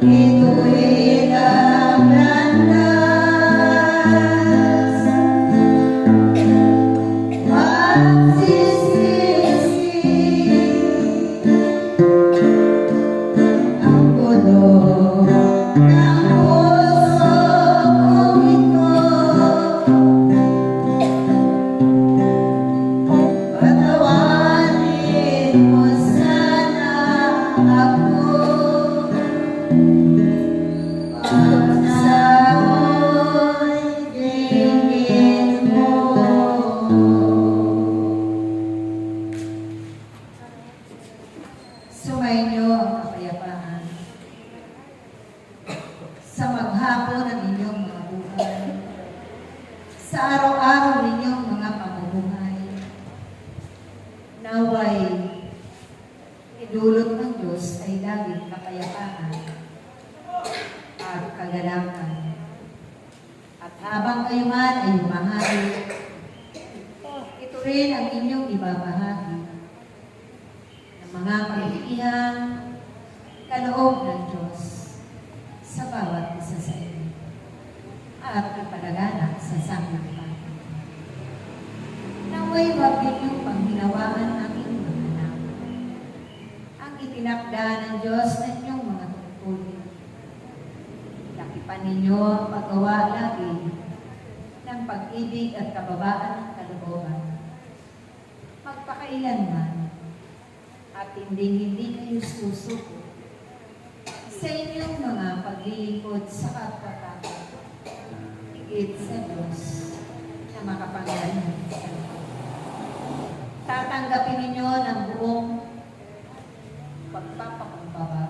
Ito kagandahan at kagalakan. At habang kayo man ay humahari, ito rin ang inyong ibabahagi ng mga pag-iihang kaloob ng Diyos sa bawat isa sa inyo at ipalaganap sa samang panginoon. Naway wag ninyong panghinawaan ang inyong mga anak, ang itinakda ng Diyos na inyong mga tungkulin. Lakipan ninyo ang paggawa lagi ng pag-ibig at kababaan ng kalooban. Magpakailanman at hindi kayo susuko sa inyong mga paglilingkod sa kapwa-tao, higit sa Diyos na makapangyarihan sa lahat. Tatanggapin ninyo ng buong pagpapakumbaba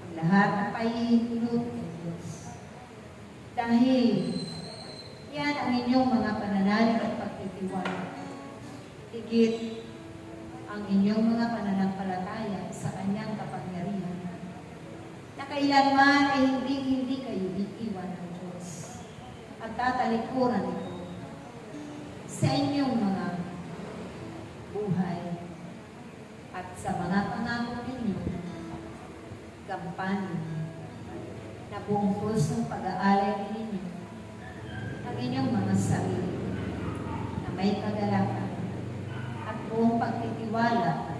ang lahat ng paihintulot ng Diyos. Dahil yan ang inyong mga pananalig at pagtitiwala. Higit ang inyong mga pananampalataya sa Kanyang kapangyarihan na kailanman ay hindi kayo iiwan ng Diyos at tatalikuran ito sa inyong mga buhay at sa mga pangako ninyo, gampanin na buong pusong pag-aalay ninyo ang inyong mga sarili na may kagalakan at buong pagtitiwala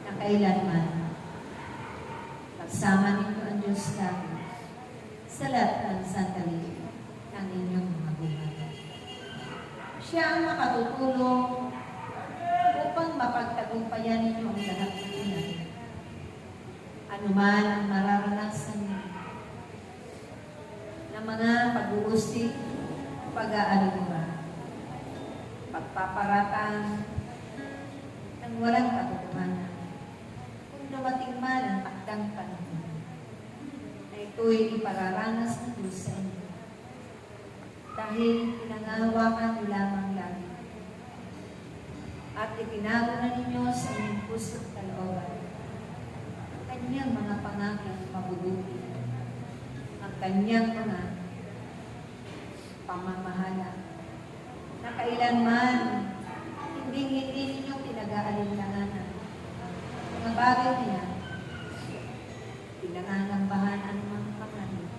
na kailanman pagsama ninyo ang Diyos lagi sa lahat ng sandali ng inyong mga buhay. Siya ang makatutulong upang mapagtagumpayan ninyo ang lahat ng iyan. Anuman ang mararanasan ninyo ng mga pag-uusig, pag-aalingwa, pagpaparatang ng walang katotohanan. Kung dumating man ang takdang panahon na ito'y ipararanas ng Diyos sa inyo, dahil pinangahawakan niyo lamang lagi at itinago na ninyo sa inyong puso't kalooban ang kanyang mga pangakong mabubuti, ang kanyang mga pamamahala na kailanman hindi ninyo pinag-aalinlanganan mga bagay niya, pinangangambahan ang mga pangalan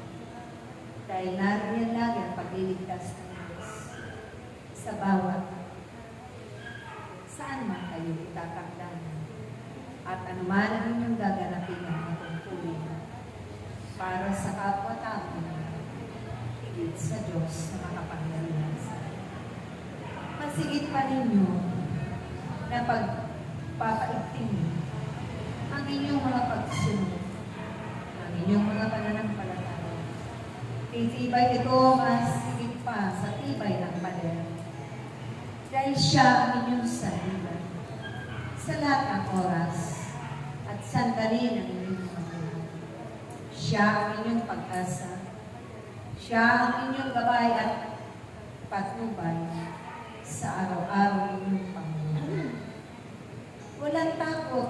dahil nariyan lagi ang pagliligtas ng Diyos sa bawat saan man kayo itatakdan at anuman ang inyong gaganapin ang matungkulin para sa kapwa-tao higit sa Diyos na makapangyarihan sa masigit pa ninyo na pagpapaigting ang inyong mga pagsunod, ang inyong mga pananampalataya. Titibay ito mas higit pa sa tibay ng pader. Dahil siya ang inyong sarili sa lahat ng oras at sandali ng inyong mga buhay. Siya ang inyong pag-asa. Siya ang inyong gabay at patnubay sa araw-araw ninyong Panginoon. Walang takot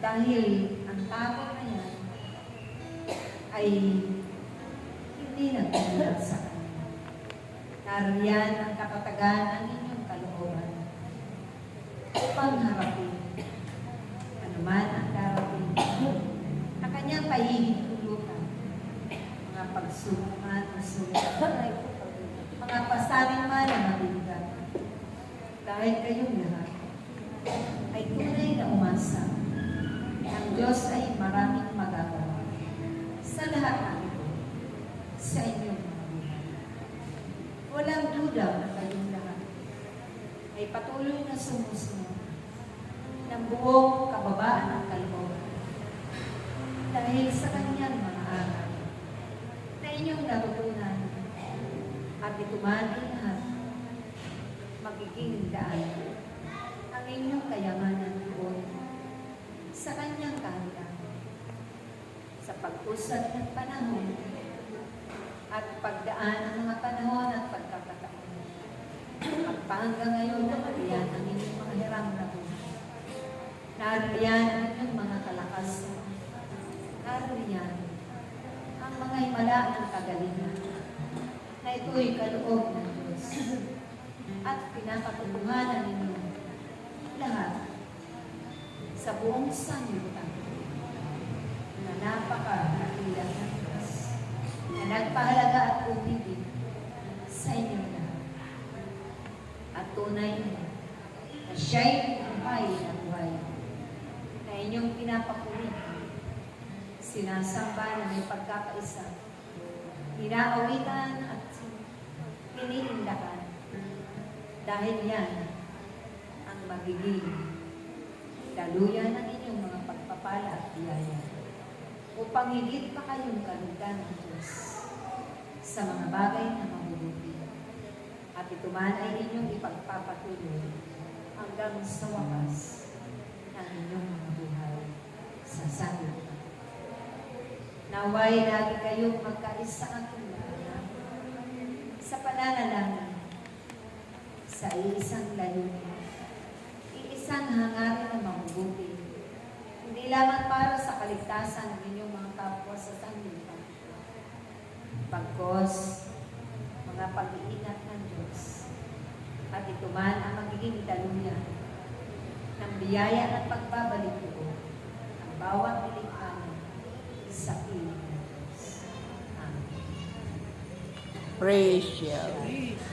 dahil ang takot na yan ay hindi nagdadala sa Kanya. Nariyan ang kapatagan ng inyong kalooban upang harapin anuman ang darating na Kanyang pahihintulutan, mga pagsubok man o sulit, mga pasanin man na mabigat. Dahil kayong lahat ay tunay na umasa. Ang Diyos ay maraming magagawa sa lahat ng ito, sa inyong mga buhay. Walang duda na kayong lahat ay patuloy na sumusunod ng buong kababaan ng kalooban dahil sa Kanyang mga aral na inyong natutunan at ito man ay lahat magiging daan ang inyong kayamanan doon sa Kanyang kaharian sa pag-usad ng panahon at pagdaan ng mga panahon at pagkakataon. At hanggang ngayon nariyan ang inyong mga hiram na buhay. Nariyan ang inyong mga kalakasan mga himala ng kagalingan na ito'y kaloob ng Diyos at pinapatutunganan ninyo lahat sa buong sanlibutan na napaka-dakilang ng Diyos na nagpahalaga at umibig sa inyo lahat. At tunay na siya'y buhay na buhay na inyong pinapakuli, sinasamba na may pagkakaisa, inaawitan at iniindakan. Dahil yan ang magiging daluyan ng inyong mga pagpapala at biyaya upang higit pa kayong karugan ng Diyos sa mga bagay na mabubuti. At ito man ay inyong ipagpapatuloy hanggang sa wakas ng inyong mga buhay sa sanlibutan. Naway lagi kayong magkaisa ang tulad sa pananalangin sa iisang layunin, iisang hangarin na mabubuti, hindi lamang para sa kaligtasan ng inyong mga kapwa sa sanlibutan, bagkus mga pag-iingat ng Diyos. At ito man ang magiging daluyan ng biyaya at pagbabalik ko ang bawat Pilipino sa piling ng Diyos. Amen. Praise you.